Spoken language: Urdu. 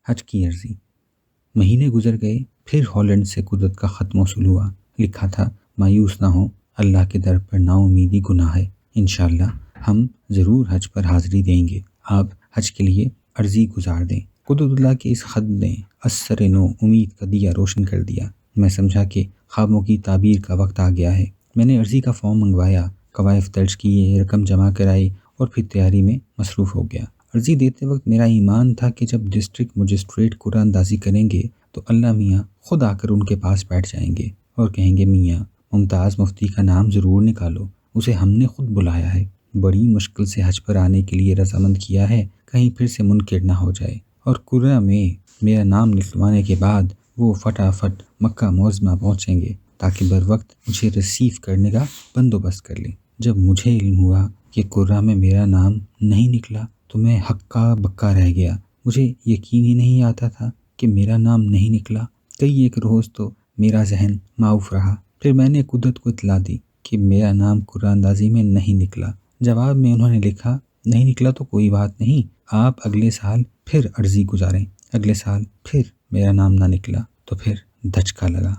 حج کی عرضی۔ مہینے گزر گئے، پھر ہالینڈ سے قدرت کا خط موصول ہوا۔ لکھا تھا، مایوس نہ ہو، اللہ کے در پر نا امیدی گناہ ہے، انشاءاللہ ہم ضرور حج پر حاضری دیں گے، آپ حج کے لیے عرضی گزار دیں۔ قدرت اللہ کے اس خط نے اثر نو امید کا دیا روشن کر دیا۔ میں سمجھا کہ خوابوں کی تعبیر کا وقت آ گیا ہے۔ میں نے عرضی کا فارم منگوایا، قوائف درج کیے، رقم جمع کرائی اور پھر تیاری میں مصروف ہو گیا۔ عرضی دیتے وقت میرا ایمان تھا کہ جب ڈسٹرکٹ مجسٹریٹ قرعہ اندازی کریں گے تو اللہ میاں خود آ کر ان کے پاس بیٹھ جائیں گے اور کہیں گے، میاں ممتاز مفتی کا نام ضرور نکالو، اسے ہم نے خود بلایا ہے، بڑی مشکل سے حج پر آنے کے لیے رضامند کیا ہے، کہیں پھر سے منکر نہ ہو جائے۔ اور قرعہ میں میرا نام لکھوانے کے بعد وہ فٹافٹ مکہ معظمہ پہنچیں گے تاکہ بر وقت مجھے ریسیو کرنے کا بندوبست کر لیں۔ جب مجھے علم ہوا کہ قرعہ میں میرا نام نہیں نکلا تو میں ہکا بکا رہ گیا۔ مجھے یقین ہی نہیں آتا تھا کہ میرا نام نہیں نکلا۔ کئی ایک روز تو میرا ذہن معاف رہا۔ پھر میں نے قدرت کو اطلاع دی کہ میرا نام قرعہ اندازی میں نہیں نکلا۔ جواب میں انہوں نے لکھا، نہیں نکلا تو کوئی بات نہیں، آپ اگلے سال پھر عرضی گزاریں۔ اگلے سال پھر میرا نام نہ نکلا تو پھر دھچکا لگا۔